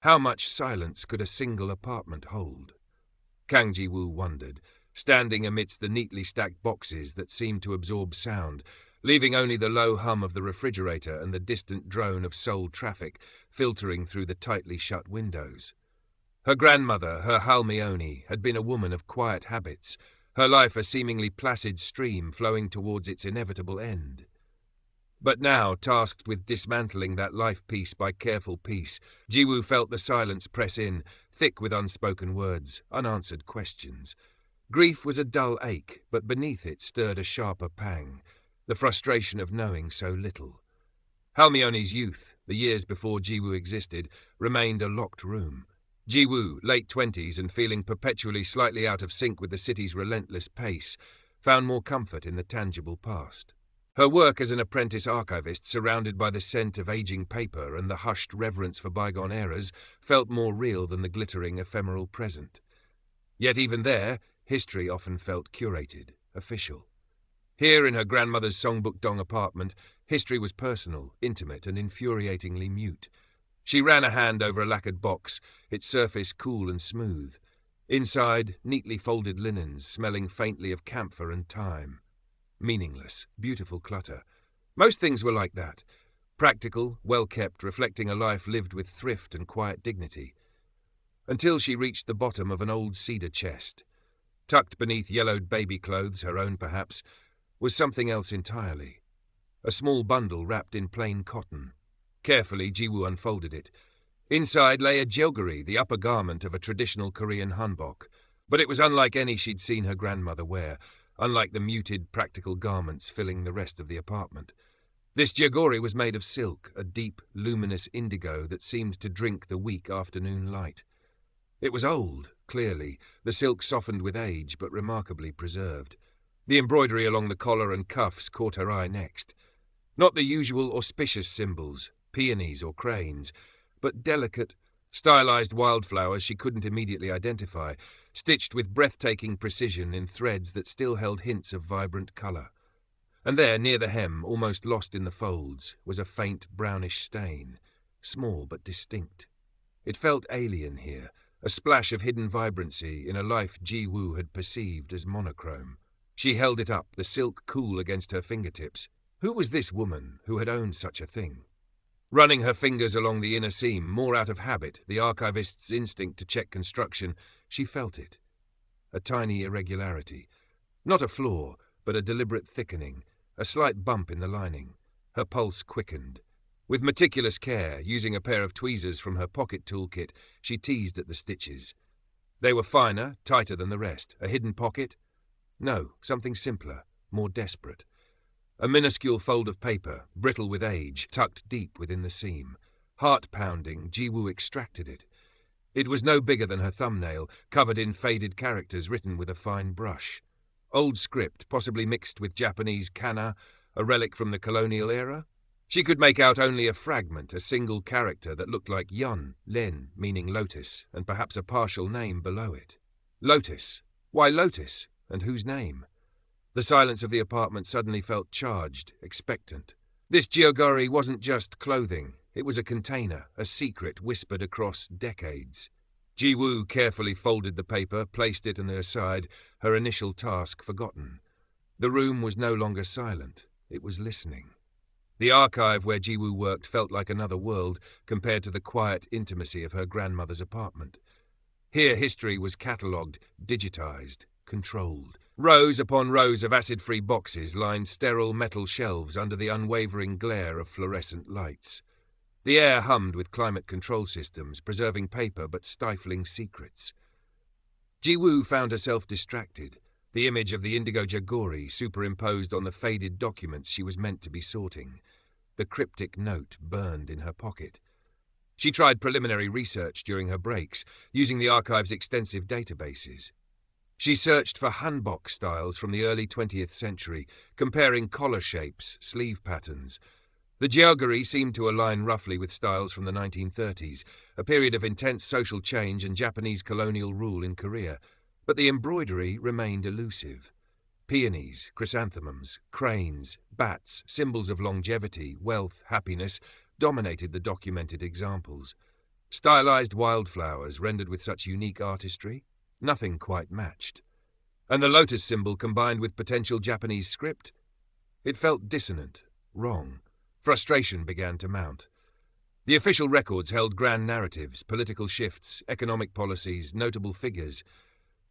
How much silence could a single apartment hold? Kang Ji-woo wondered, standing amidst the neatly stacked boxes that seemed to absorb sound, leaving only the low hum of the refrigerator and the distant drone of Seoul traffic filtering through the tightly shut windows. Her grandmother, her Halmione, had been a woman of quiet habits, her life a seemingly placid stream flowing towards its inevitable end. But now, tasked with dismantling that life piece by careful piece, Ji-woo felt the silence press in, thick with unspoken words, unanswered questions. Grief was a dull ache, but beneath it stirred a sharper pang, the frustration of knowing so little. Halmione's youth, the years before Ji-woo existed, remained a locked room. Ji-woo, late 20s and feeling perpetually slightly out of sync with the city's relentless pace, found more comfort in the tangible past. Her work as an apprentice archivist, surrounded by the scent of aging paper and the hushed reverence for bygone eras, felt more real than the glittering, ephemeral present. Yet even there, history often felt curated, official. Here in her grandmother's Songbuk-dong apartment, history was personal, intimate, and infuriatingly mute. She ran a hand over a lacquered box, its surface cool and smooth. Inside, neatly folded linens, smelling faintly of camphor and thyme. Meaningless, beautiful clutter. Most things were like that. Practical, well-kept, reflecting a life lived with thrift and quiet dignity. Until she reached the bottom of an old cedar chest. Tucked beneath yellowed baby clothes, her own perhaps, was something else entirely. A small bundle wrapped in plain cotton. Carefully, Ji-woo unfolded it. Inside lay a Jeogori, the upper garment of a traditional Korean hanbok. But it was unlike any she'd seen her grandmother wear, unlike the muted, practical garments filling the rest of the apartment. This Jeogori was made of silk, a deep, luminous indigo that seemed to drink the weak afternoon light. It was old, clearly, the silk softened with age, but remarkably preserved. The embroidery along the collar and cuffs caught her eye next. Not the usual auspicious symbols, peonies or cranes, but delicate, stylized wildflowers she couldn't immediately identify, stitched with breathtaking precision in threads that still held hints of vibrant color. And there, near the hem, almost lost in the folds, was a faint brownish stain, small but distinct. It felt alien here, a splash of hidden vibrancy in a life Ji-woo had perceived as monochrome. She held it up, the silk cool against her fingertips. Who was this woman who had owned such a thing? Running her fingers along the inner seam, more out of habit, the archivist's instinct to check construction, she felt it. A tiny irregularity. Not a flaw, but a deliberate thickening, a slight bump in the lining. Her pulse quickened. With meticulous care, using a pair of tweezers from her pocket toolkit, she teased at the stitches. They were finer, tighter than the rest. A hidden pocket? No, something simpler, more desperate. A minuscule fold of paper, brittle with age, tucked deep within the seam. Heart-pounding, Ji-woo extracted it. It was no bigger than her thumbnail, covered in faded characters written with a fine brush. Old script, possibly mixed with Japanese kana, a relic from the colonial era? She could make out only a fragment, a single character that looked like yun, len, meaning lotus, and perhaps a partial name below it. Lotus. Why lotus? And whose name? The silence of the apartment suddenly felt charged, expectant. This Jeogori wasn't just clothing. It was a container, a secret whispered across decades. Ji-woo carefully folded the paper, placed it on her side, her initial task forgotten. The room was no longer silent. It was listening. The archive where Ji-woo worked felt like another world compared to the quiet intimacy of her grandmother's apartment. Here history was catalogued, digitized, controlled. Rows upon rows of acid-free boxes lined sterile metal shelves under the unwavering glare of fluorescent lights. The air hummed with climate control systems, preserving paper but stifling secrets. Ji-woo found herself distracted, the image of the Indigo Jeogori superimposed on the faded documents she was meant to be sorting. The cryptic note burned in her pocket. She tried preliminary research during her breaks, using the archive's extensive databases. She searched for hanbok styles from the early 20th century, comparing collar shapes, sleeve patterns. The Jeogori seemed to align roughly with styles from the 1930s, a period of intense social change and Japanese colonial rule in Korea, but the embroidery remained elusive. Peonies, chrysanthemums, cranes, bats, symbols of longevity, wealth, happiness, dominated the documented examples. Stylized wildflowers rendered with such unique artistry, nothing quite matched. And the lotus symbol combined with potential Japanese script? It felt dissonant, wrong. Frustration began to mount. The official records held grand narratives, political shifts, economic policies, notable figures.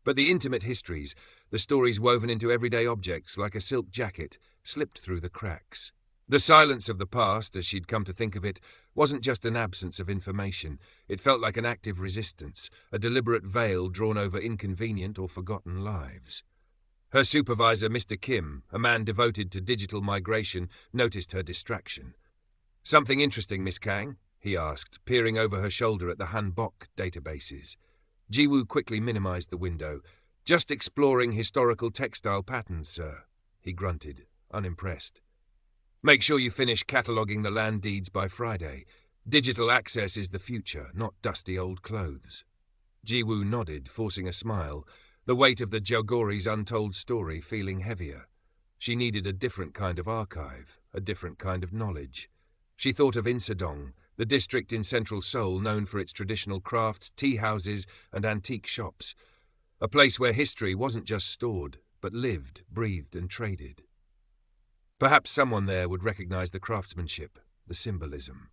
But the intimate histories, the stories woven into everyday objects like a silk jacket, slipped through the cracks. The silence of the past, as she'd come to think of it, wasn't just an absence of information. It felt like an active resistance, a deliberate veil drawn over inconvenient or forgotten lives. Her supervisor, Mr. Kim, a man devoted to digital migration, noticed her distraction. "Something interesting, Miss Kang?" he asked, peering over her shoulder at the Hanbok databases. Jiwoo quickly minimized the window. "Just exploring historical textile patterns, sir," he grunted, unimpressed. "Make sure you finish cataloguing the land deeds by Friday. Digital access is the future, not dusty old clothes." Jiwoo nodded, forcing a smile, the weight of the Jeogori's untold story feeling heavier. She needed a different kind of archive, a different kind of knowledge. She thought of Insadong, the district in central Seoul known for its traditional crafts, tea houses, and antique shops. A place where history wasn't just stored, but lived, breathed, and traded. Perhaps someone there would recognize the craftsmanship, the symbolism.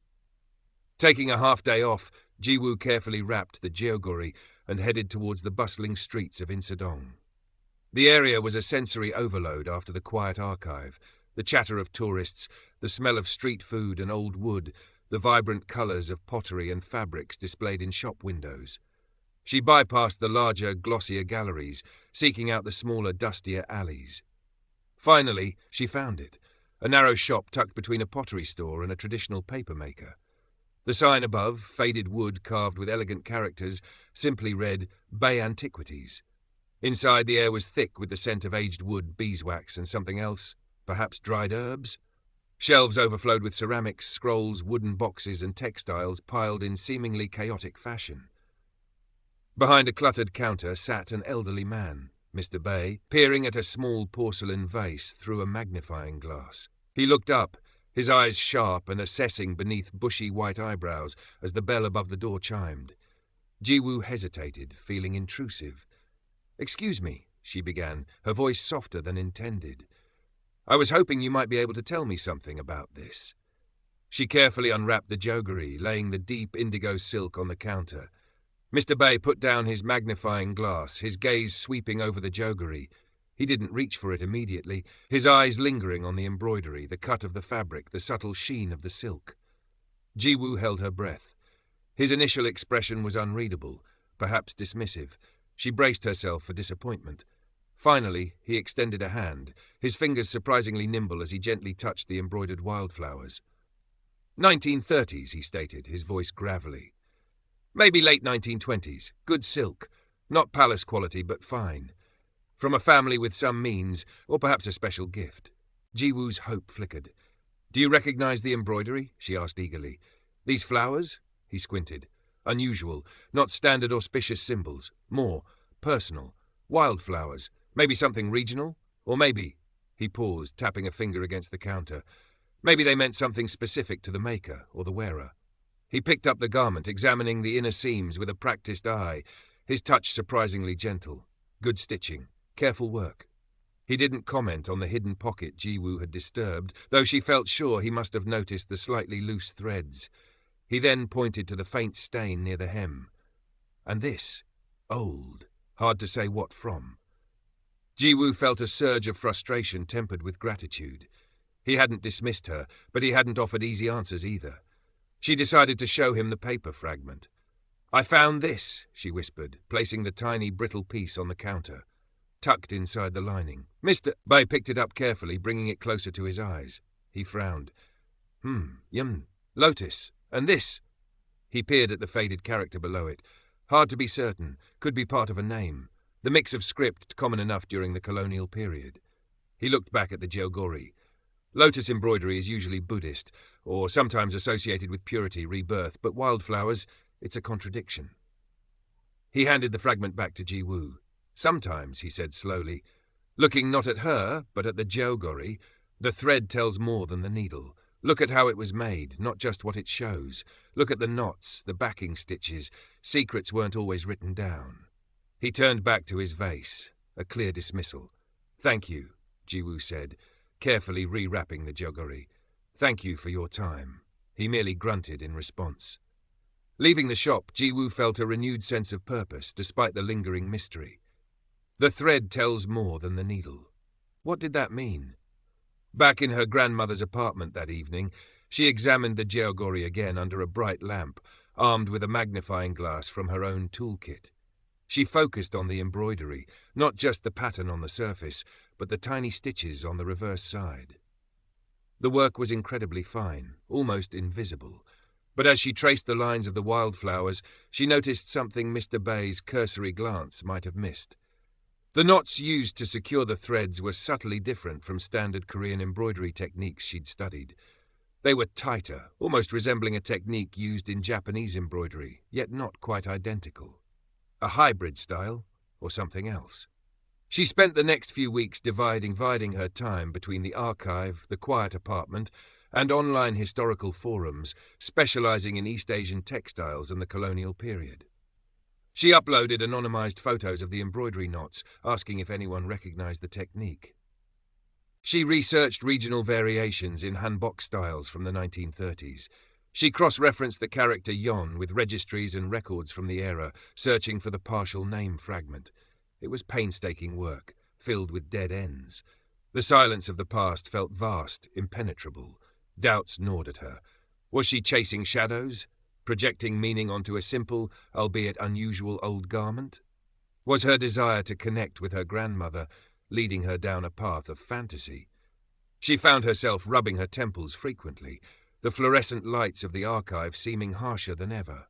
Taking a half-day off, Jiwoo carefully wrapped the Jeogori and headed towards the bustling streets of Insadong. The area was a sensory overload after the quiet archive, the chatter of tourists, the smell of street food and old wood, the vibrant colors of pottery and fabrics displayed in shop windows. She bypassed the larger, glossier galleries, seeking out the smaller, dustier alleys. Finally, she found it, a narrow shop tucked between a pottery store and a traditional papermaker. The sign above, faded wood carved with elegant characters, simply read, "Bay Antiquities." Inside, the air was thick with the scent of aged wood, beeswax, and something else, perhaps dried herbs. Shelves overflowed with ceramics, scrolls, wooden boxes, and textiles piled in seemingly chaotic fashion. Behind a cluttered counter sat an elderly man, Mr. Bay, peering at a small porcelain vase through a magnifying glass. He looked up, his eyes sharp and assessing beneath bushy white eyebrows as the bell above the door chimed. Jiwoo hesitated, feeling intrusive. "Excuse me," she began, her voice softer than intended. "I was hoping you might be able to tell me something about this." She carefully unwrapped the Jeogori, laying the deep indigo silk on the counter. Mr. Bay put down his magnifying glass, his gaze sweeping over the Jeogori. He didn't reach for it immediately, his eyes lingering on the embroidery, the cut of the fabric, the subtle sheen of the silk. Jiwoo held her breath. His initial expression was unreadable, perhaps dismissive. She braced herself for disappointment. Finally, he extended a hand, his fingers surprisingly nimble as he gently touched the embroidered wildflowers. 1930s, he stated, his voice gravelly. Maybe late 1920s. Good silk. Not palace quality, but fine. From a family with some means, or perhaps a special gift. Jiwoo's hope flickered. "Do you recognize the embroidery?" she asked eagerly. "These flowers?" He squinted. "Unusual. Not standard auspicious symbols. More. Personal. Wildflowers. Maybe something regional? Or maybe..." He paused, tapping a finger against the counter. "Maybe they meant something specific to the maker or the wearer." He picked up the garment, examining the inner seams with a practiced eye, his touch surprisingly gentle. Good stitching. Careful work. He didn't comment on the hidden pocket Jiwoo had disturbed, though she felt sure he must have noticed the slightly loose threads. He then pointed to the faint stain near the hem. And this. Old. Hard to say what from. Jiwoo felt a surge of frustration tempered with gratitude. He hadn't dismissed her, but he hadn't offered easy answers either. She decided to show him the paper fragment. "I found this," she whispered, placing the tiny brittle piece on the counter, tucked inside the lining. Mr. Bay picked it up carefully, bringing it closer to his eyes. He frowned. Yum. Lotus. And this?" He peered at the faded character below it. Hard to be certain. Could be part of a name. The mix of script common enough during the colonial period. He looked back at the Jeogori. Lotus embroidery is usually Buddhist, or sometimes associated with purity, rebirth, but wildflowers, it's a contradiction. He handed the fragment back to Jiwoo. "Sometimes," he said slowly, looking not at her, but at the Jeogori, "the thread tells more than the needle. Look at how it was made, not just what it shows. Look at the knots, the backing stitches. Secrets weren't always written down. He turned back to his vase, a clear dismissal. "Thank you," Jiwoo said, carefully rewrapping the Jeogori. "Thank you for your time." He merely grunted in response. Leaving the shop, Jiwoo felt a renewed sense of purpose, despite the lingering mystery. The thread tells more than the needle. What did that mean? Back in her grandmother's apartment that evening, she examined the Jeogori again under a bright lamp, armed with a magnifying glass from her own toolkit. She focused on the embroidery, not just the pattern on the surface, but the tiny stitches on the reverse side. The work was incredibly fine, almost invisible, but as she traced the lines of the wildflowers, she noticed something Mr. Bay's cursory glance might have missed. The knots used to secure the threads were subtly different from standard Korean embroidery techniques she'd studied. They were tighter, almost resembling a technique used in Japanese embroidery, yet not quite identical. A hybrid style, or something else. She spent the next few weeks dividing her time between the archive, the quiet apartment, and online historical forums, specializing in East Asian textiles and the colonial period. She uploaded anonymized photos of the embroidery knots, asking if anyone recognized the technique. She researched regional variations in hanbok styles from the 1930s. She cross-referenced the character Yon with registries and records from the era, searching for the partial name fragment. It was painstaking work, filled with dead ends. The silence of the past felt vast, impenetrable. Doubts gnawed at her. Was she chasing shadows? Projecting meaning onto a simple, albeit unusual old garment? Was her desire to connect with her grandmother leading her down a path of fantasy? She found herself rubbing her temples frequently, the fluorescent lights of the archive seeming harsher than ever.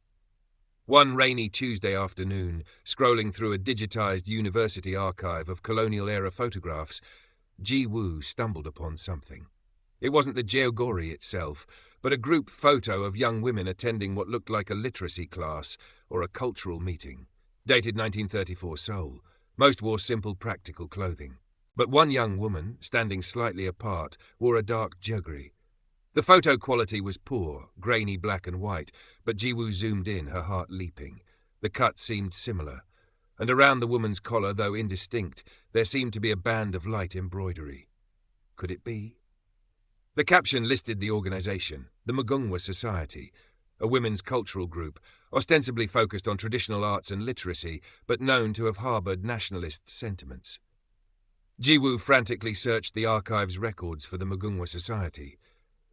One rainy Tuesday afternoon, scrolling through a digitized university archive of colonial-era photographs, Jiwoo stumbled upon something. It wasn't the Jeogori itself, but a group photo of young women attending what looked like a literacy class or a cultural meeting. Dated 1934 Seoul. Most wore simple, practical clothing. But one young woman, standing slightly apart, wore a dark Jeogori. The photo quality was poor, grainy black and white, but Jiwoo zoomed in, her heart leaping. The cut seemed similar, and around the woman's collar, though indistinct, there seemed to be a band of light embroidery. Could it be? The caption listed the organization, the Mugungwa Society, a women's cultural group, ostensibly focused on traditional arts and literacy, but known to have harbored nationalist sentiments. Jiwoo frantically searched the archive's records for the Mugungwa Society.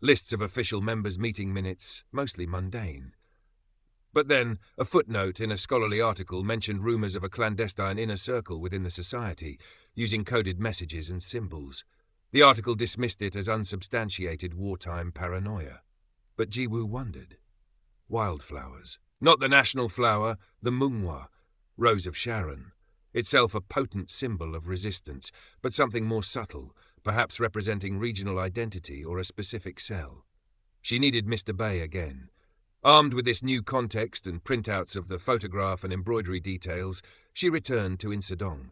Lists of official members' meeting minutes, mostly mundane. But then, a footnote in a scholarly article mentioned rumors of a clandestine inner circle within the society, using coded messages and symbols. The article dismissed it as unsubstantiated wartime paranoia. But Jiwoo wondered. Wildflowers. Not the national flower, the Mungwa, Rose of Sharon. Itself a potent symbol of resistance, but something more subtle, perhaps representing regional identity or a specific cell. She needed Mr. Bay again. Armed with this new context and printouts of the photograph and embroidery details, she returned to Insadong.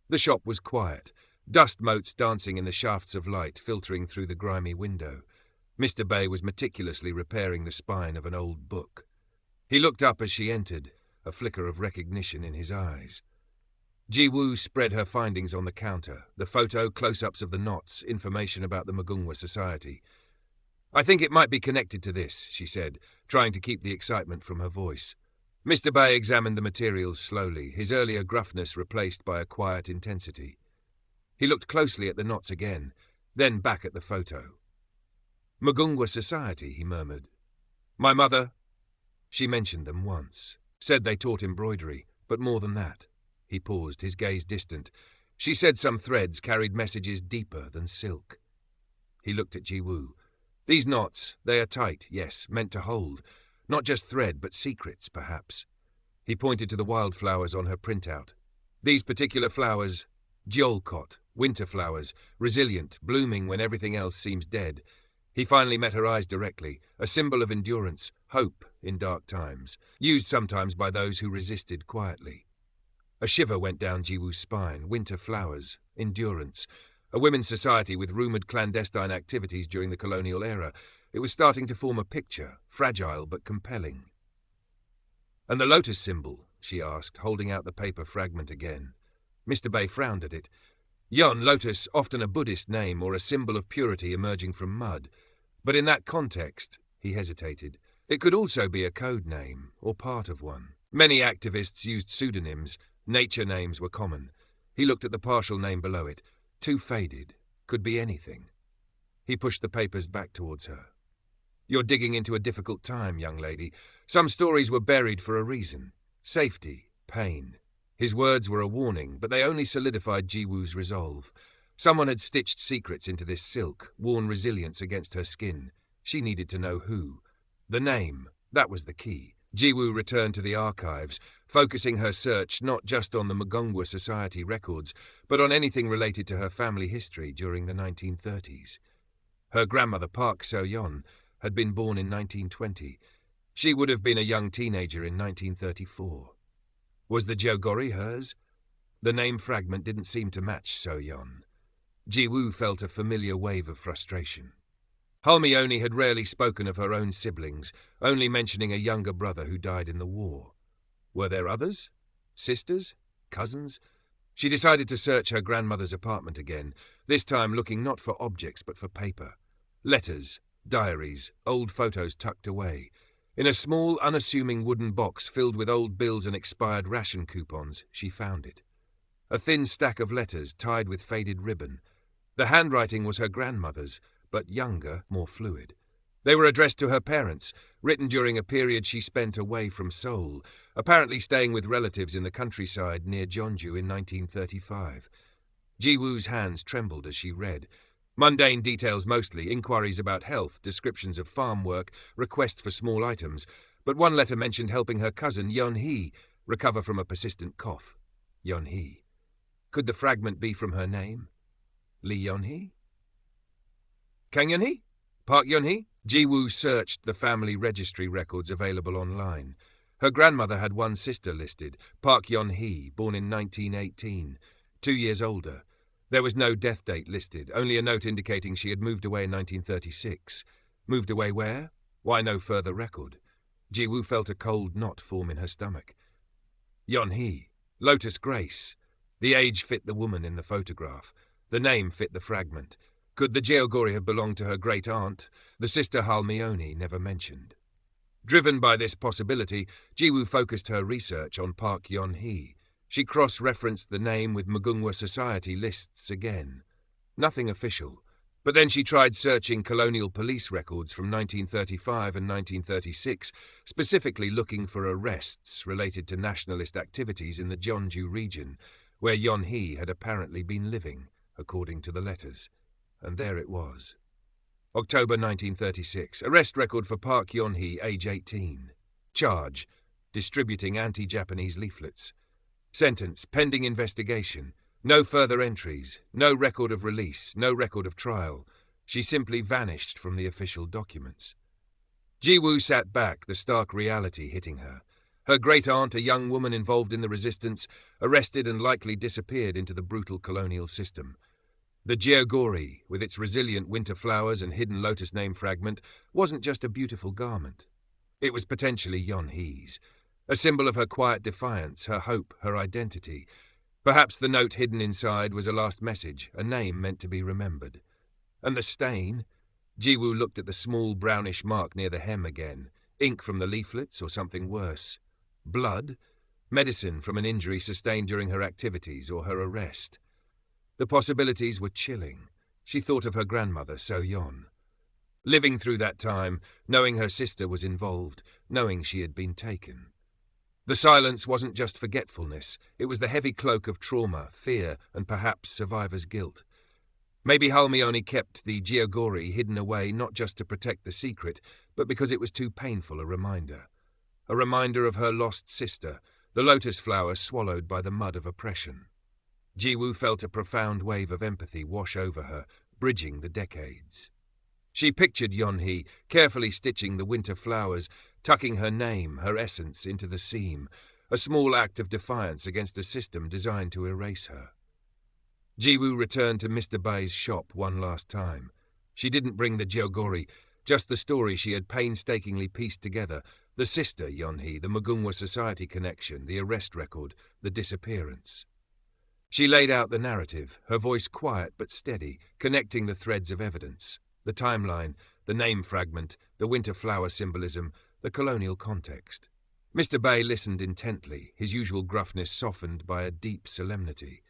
The shop was quiet, dust motes dancing in the shafts of light filtering through the grimy window. Mr. Bay was meticulously repairing the spine of an old book. He looked up as she entered, a flicker of recognition in his eyes. Jiwoo spread her findings on the counter, the photo, close-ups of the knots, information about the Mugungwa Society. "I think it might be connected to this," she said, trying to keep the excitement from her voice. Mr. Bay examined the materials slowly, his earlier gruffness replaced by a quiet intensity. He looked closely at the knots again, then back at the photo. "Mugungwa Society," he murmured. "My mother..." She mentioned them once, said they taught embroidery, but more than that. He paused, his gaze distant. She said some threads carried messages deeper than silk. He looked at Jiwoo. "These knots, they are tight, yes, meant to hold. Not just thread, but secrets, perhaps." He pointed to the wildflowers on her printout. "These particular flowers, Jeolkot, winter flowers, resilient, blooming when everything else seems dead." He finally met her eyes directly, a symbol of endurance, hope in dark times, used sometimes by those who resisted quietly. A shiver went down Jiwoo's spine. Winter flowers, endurance, a women's society with rumoured clandestine activities during the colonial era. It was starting to form a picture, fragile but compelling. "And the lotus symbol?" she asked, holding out the paper fragment again. Mr. Bay frowned at it. Yon, lotus, often a Buddhist name or a symbol of purity emerging from mud. But in that context, he hesitated, it could also be a code name, or part of one. Many activists used pseudonyms. Nature names were common. He looked at the partial name below it. Too faded. Could be anything. He pushed the papers back towards her. "You're digging into a difficult time, young lady. Some stories were buried for a reason. Safety, pain." His words were a warning, but they only solidified Jiwoo's resolve. Someone had stitched secrets into this silk, worn resilience against her skin. She needed to know who. The name, that was the key. Jiwoo returned to the archives, focusing her search not just on the Mugongwa Society records, but on anything related to her family history during the 1930s. Her grandmother, Park So-yeon, had been born in 1920. She would have been a young teenager in 1934. Was the Jeogori hers? The name fragment didn't seem to match So-yeon. Jiwoo felt a familiar wave of frustration. Halmione had rarely spoken of her own siblings, only mentioning a younger brother who died in the war. Were there others? Sisters? Cousins? She decided to search her grandmother's apartment again, this time looking not for objects but for paper. Letters, diaries, old photos tucked away. In a small, unassuming wooden box filled with old bills and expired ration coupons, she found it. A thin stack of letters tied with faded ribbon. The handwriting was her grandmother's, but younger, more fluid. They were addressed to her parents, written during a period she spent away from Seoul, apparently staying with relatives in the countryside near Jeonju in 1935. Jiwoo's hands trembled as she read. Mundane details mostly, inquiries about health, descriptions of farm work, requests for small items, but one letter mentioned helping her cousin, Yeon-hee, recover from a persistent cough. Yeon-hee. Could the fragment be from her name? Lee Yeon-hee? Kang Yeon-hee? Park Yeon-hee? Jiwoo searched the family registry records available online. Her grandmother had one sister listed, Park Yeon-hee, born in 1918, 2 years older. There was no death date listed, only a note indicating she had moved away in 1936. Moved away where? Why no further record? Jiwoo felt a cold knot form in her stomach. Yeon-hee, Lotus Grace. The age fit the woman in the photograph. The name fit the fragment. Could the Jeogori have belonged to her great-aunt, the sister Halmione never mentioned? Driven by this possibility, Jiwoo focused her research on Park Yeon-hee. She cross-referenced the name with Mugongwa Society lists again. Nothing official. But then she tried searching colonial police records from 1935 and 1936, specifically looking for arrests related to nationalist activities in the Jeonju region, where Yeon-hee had apparently been living, according to the letters. And there it was. October 1936. Arrest record for Park Yeon-hee, age 18. Charge: distributing anti-Japanese leaflets. Sentence: pending investigation. No further entries. No record of release. No record of trial. She simply vanished from the official documents. Jiwoo sat back, the stark reality hitting her. Her great-aunt, a young woman involved in the resistance, arrested and likely disappeared into the brutal colonial system. The Jeogori, with its resilient winter flowers and hidden lotus name fragment, wasn't just a beautiful garment. It was potentially Yeon-hee's, a symbol of her quiet defiance, her hope, her identity. Perhaps the note hidden inside was a last message, a name meant to be remembered. And the stain? Jiwoo looked at the small brownish mark near the hem again. Ink from the leaflets or something worse? Blood? Medicine from an injury sustained during her activities or her arrest? The possibilities were chilling. She thought of her grandmother, So-yeon. Living through that time, knowing her sister was involved, knowing she had been taken. The silence wasn't just forgetfulness, it was the heavy cloak of trauma, fear, and perhaps survivor's guilt. Maybe Halmione kept the Jeogori hidden away not just to protect the secret, but because it was too painful a reminder. A reminder of her lost sister, the lotus flower swallowed by the mud of oppression. Jiwoo felt a profound wave of empathy wash over her, bridging the decades. She pictured Yeon-hee, carefully stitching the winter flowers, tucking her name, her essence, into the seam, a small act of defiance against a system designed to erase her. Jiwoo returned to Mr. Bay's shop one last time. She didn't bring the Jeogori. just the story she had painstakingly pieced together, the sister Yeonhee, the Mugungwa Society connection, the arrest record, the disappearance. She laid out the narrative, her voice quiet but steady, connecting the threads of evidence, the timeline, the name fragment, the winter flower symbolism, the colonial context. Mr. Bay listened intently, his usual gruffness softened by a deep solemnity.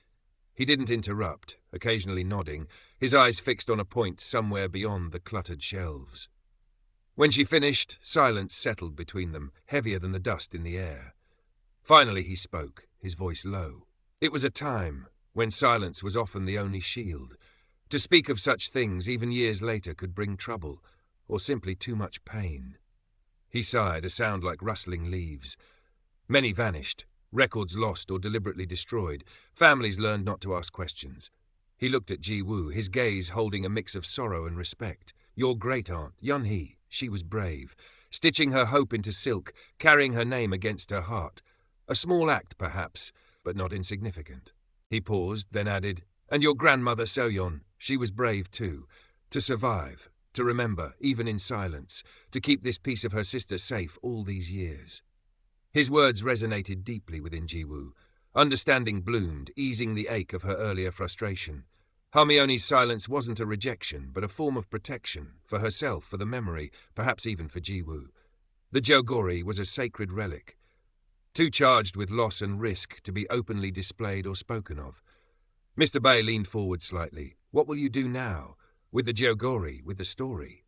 He didn't interrupt, occasionally nodding, his eyes fixed on a point somewhere beyond the cluttered shelves. When she finished, silence settled between them, heavier than the dust in the air. Finally he spoke, his voice low. It was a time when silence was often the only shield. To speak of such things, even years later, could bring trouble, or simply too much pain. He sighed, a sound like rustling leaves. Many vanished, records lost or deliberately destroyed. Families learned not to ask questions. He looked at Ji-woo, his gaze holding a mix of sorrow and respect. Your great-aunt, Yeonhee, she was brave, stitching her hope into silk, carrying her name against her heart. A small act, perhaps, but not insignificant. He paused, then added, and your grandmother Soyeon, she was brave too. To survive, to remember, even in silence, to keep this piece of her sister safe all these years. His words resonated deeply within Ji-woo. Understanding bloomed, easing the ache of her earlier frustration. Hermione's silence wasn't a rejection, but a form of protection, for herself, for the memory, perhaps even for Ji-woo. The Jeogori was a sacred relic, too charged with loss and risk to be openly displayed or spoken of. Mr. Bay leaned forward slightly. What will you do now? With the Jeogori, with the story?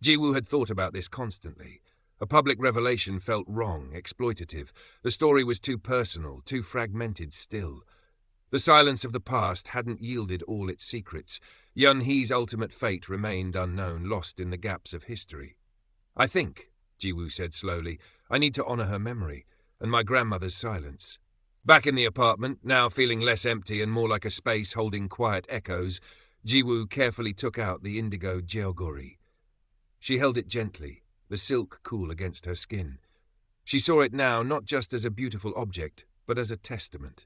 Ji-woo had thought about this constantly. A public revelation felt wrong, exploitative. The story was too personal, too fragmented still. The silence of the past hadn't yielded all its secrets. Yeonhee's ultimate fate remained unknown, lost in the gaps of history. I think, Ji-woo said slowly, I need to honor her memory, and my grandmother's silence. Back in the apartment, now feeling less empty and more like a space holding quiet echoes, Ji-woo carefully took out the Indigo Jeogori. She held it gently, the silk cool against her skin. She saw it now not just as a beautiful object, but as a testament.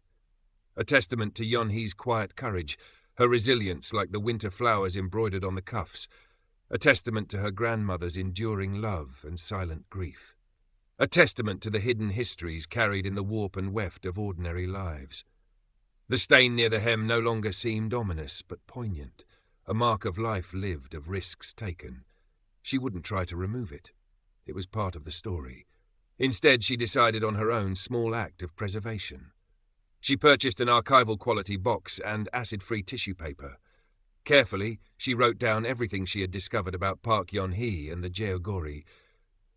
A testament to Yeonhee's quiet courage, her resilience like the winter flowers embroidered on the cuffs. A testament to her grandmother's enduring love and silent grief. A testament to the hidden histories carried in the warp and weft of ordinary lives. The stain near the hem no longer seemed ominous, but poignant, a mark of life lived, of risks taken. She wouldn't try to remove it. It was part of the story. Instead, she decided on her own small act of preservation. She purchased an archival-quality box and acid-free tissue paper. Carefully, she wrote down everything she had discovered about Park Yeonhee and the Jeogori,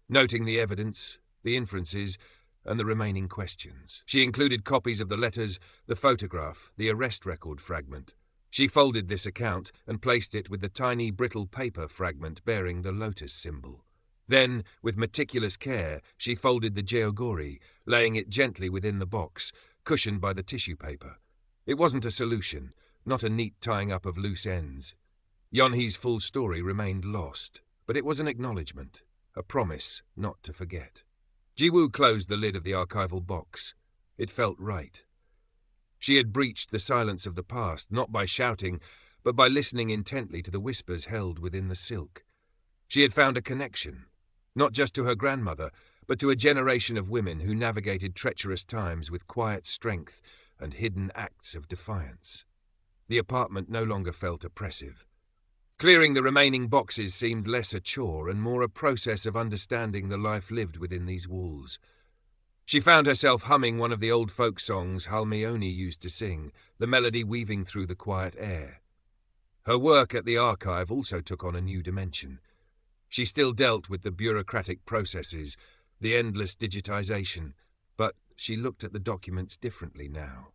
noting the evidence, the inferences, and the remaining questions. She included copies of the letters, the photograph, the arrest record fragment. She folded this account and placed it with the tiny brittle paper fragment bearing the lotus symbol. Then, with meticulous care, she folded the Jeogori, laying it gently within the box, cushioned by the tissue paper. It wasn't a solution, not a neat tying up of loose ends. Yeonhee's full story remained lost, but it was an acknowledgement, a promise not to forget. Ji-woo closed the lid of the archival box. It felt right. She had breached the silence of the past, not by shouting, but by listening intently to the whispers held within the silk. She had found a connection, not just to her grandmother, but to a generation of women who navigated treacherous times with quiet strength and hidden acts of defiance. The apartment no longer felt oppressive. Clearing the remaining boxes seemed less a chore and more a process of understanding the life lived within these walls. She found herself humming one of the old folk songs Hermione used to sing, the melody weaving through the quiet air. Her work at the archive also took on a new dimension. She still dealt with the bureaucratic processes, the endless digitization, but she looked at the documents differently now.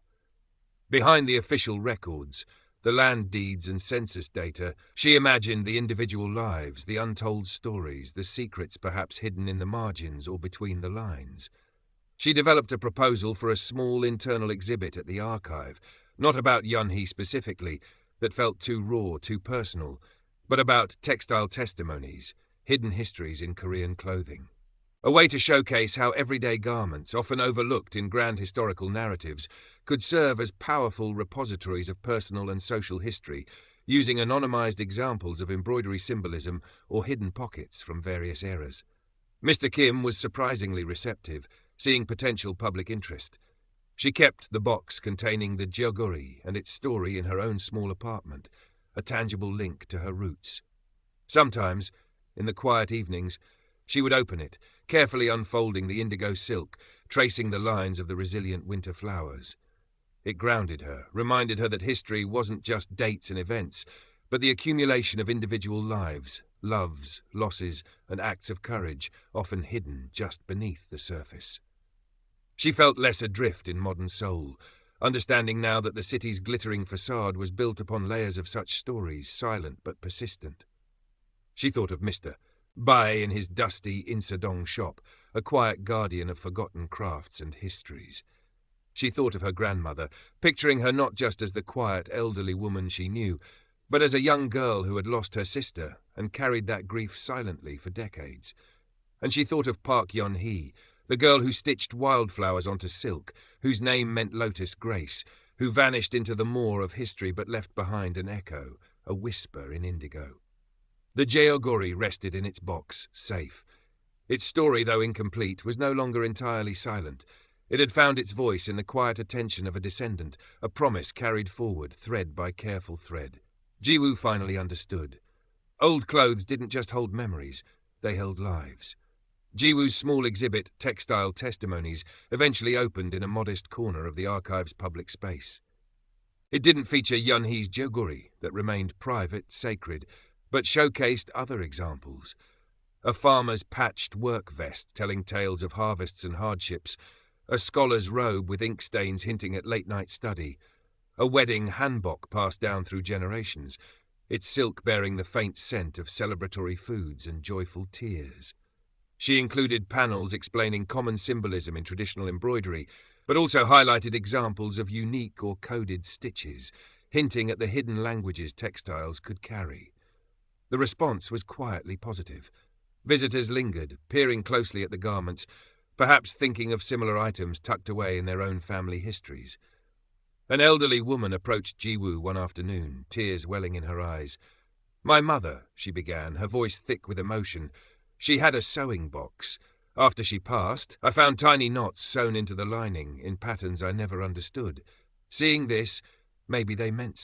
Behind the official records, the land deeds and census data, she imagined the individual lives, the untold stories, the secrets perhaps hidden in the margins or between the lines. She developed a proposal for a small internal exhibit at the archive, not about Yeonhee specifically, that felt too raw, too personal, but about textile testimonies, hidden histories in Korean clothing. A way to showcase how everyday garments, often overlooked in grand historical narratives, could serve as powerful repositories of personal and social history, using anonymized examples of embroidery symbolism or hidden pockets from various eras. Mr. Kim was surprisingly receptive, seeing potential public interest. She kept the box containing the Jeogori and its story in her own small apartment, a tangible link to her roots. Sometimes, in the quiet evenings, she would open it, carefully unfolding the indigo silk, tracing the lines of the resilient winter flowers. It grounded her, reminded her that history wasn't just dates and events, but the accumulation of individual lives, loves, losses, and acts of courage, often hidden just beneath the surface. She felt less adrift in modern Seoul, understanding now that the city's glittering facade was built upon layers of such stories, silent but persistent. She thought of Mr. Bai in his dusty Insadong shop, a quiet guardian of forgotten crafts and histories. She thought of her grandmother, picturing her not just as the quiet, elderly woman she knew, but as a young girl who had lost her sister and carried that grief silently for decades. And she thought of Park Yeon-hee, the girl who stitched wildflowers onto silk, whose name meant Lotus Grace, who vanished into the moor of history but left behind an echo, a whisper in indigo. The Jeogori rested in its box, safe. Its story, though incomplete, was no longer entirely silent. It had found its voice in the quiet attention of a descendant, a promise carried forward, thread by careful thread. Jiwoo finally understood. Old clothes didn't just hold memories, they held lives. Jiwoo's small exhibit, Textile Testimonies, eventually opened in a modest corner of the archive's public space. It didn't feature Yeon-hee's Jeogori, that remained private, sacred, but showcased other examples. A farmer's patched work vest telling tales of harvests and hardships, a scholar's robe with ink stains hinting at late-night study, a wedding hanbok passed down through generations, its silk bearing the faint scent of celebratory foods and joyful tears. She included panels explaining common symbolism in traditional embroidery, but also highlighted examples of unique or coded stitches, hinting at the hidden languages textiles could carry. The response was quietly positive. Visitors lingered, peering closely at the garments, perhaps thinking of similar items tucked away in their own family histories. An elderly woman approached Jiwoo one afternoon, tears welling in her eyes. "My mother," she began, her voice thick with emotion. "She had a sewing box. After she passed, I found tiny knots sewn into the lining in patterns I never understood. Seeing this, maybe they meant